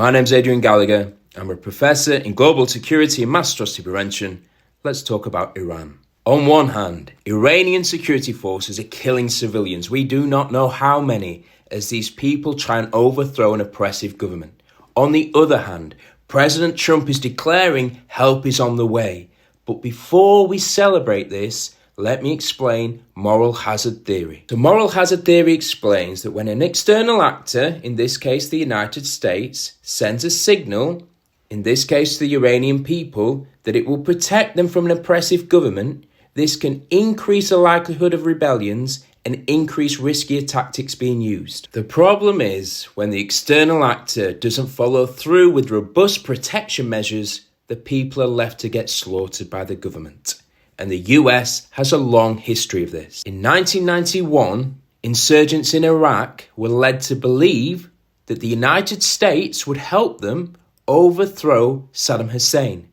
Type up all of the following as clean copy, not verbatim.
My name's Adrian Gallagher. I'm a professor in global security and mass atrocity prevention. Let's talk about Iran. On one hand, Iranian security forces are killing civilians. We do not know how many, as these people try and overthrow an oppressive government. On the other hand, President Trump is declaring help is on the way. But before we celebrate this, let me explain moral hazard theory. The moral hazard theory explains that when an external actor, in this case the United States, sends a signal, in this case to the Iranian people, that it will protect them from an oppressive government, this can increase the likelihood of rebellions and increase riskier tactics being used. The problem is, when the external actor doesn't follow through with robust protection measures, the people are left to get slaughtered by the government. And the US has a long history of this. In 1991, insurgents in Iraq were led to believe that the United States would help them overthrow Saddam Hussein.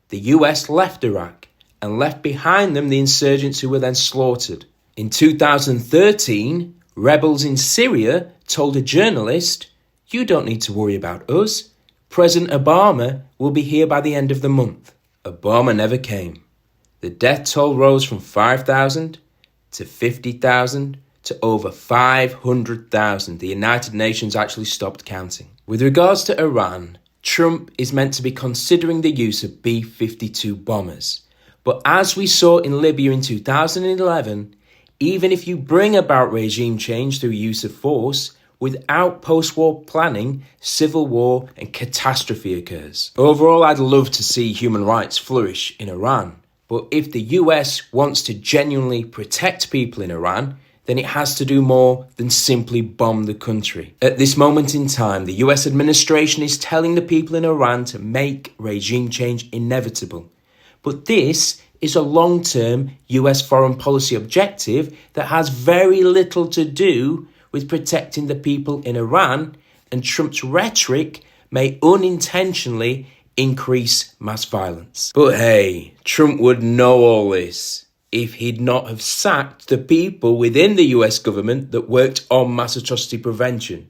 The US left Iraq and left behind them the insurgents who were then slaughtered. In 2013, rebels in Syria told a journalist, "You don't need to worry about us. President Obama will be here by the end of the month." Obama never came. The death toll rose from 5,000 to 50,000 to over 500,000. The United Nations actually stopped counting. With regards to Iran, Trump is meant to be considering the use of B-52 bombers. But as we saw in Libya in 2011, even if you bring about regime change through use of force, without post-war planning, civil war and catastrophe occurs. Overall, I'd love to see human rights flourish in Iran. But if the US wants to genuinely protect people in Iran, then it has to do more than simply bomb the country. At this moment in time, the US administration is telling the people in Iran to make regime change inevitable. But this is a long-term US foreign policy objective that has very little to do with protecting the people in Iran, and Trump's rhetoric may unintentionally increase mass violence. But hey, Trump would know all this if he'd not have sacked the people within the US government that worked on mass atrocity prevention,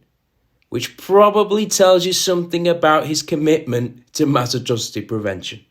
which probably tells you something about his commitment to mass atrocity prevention.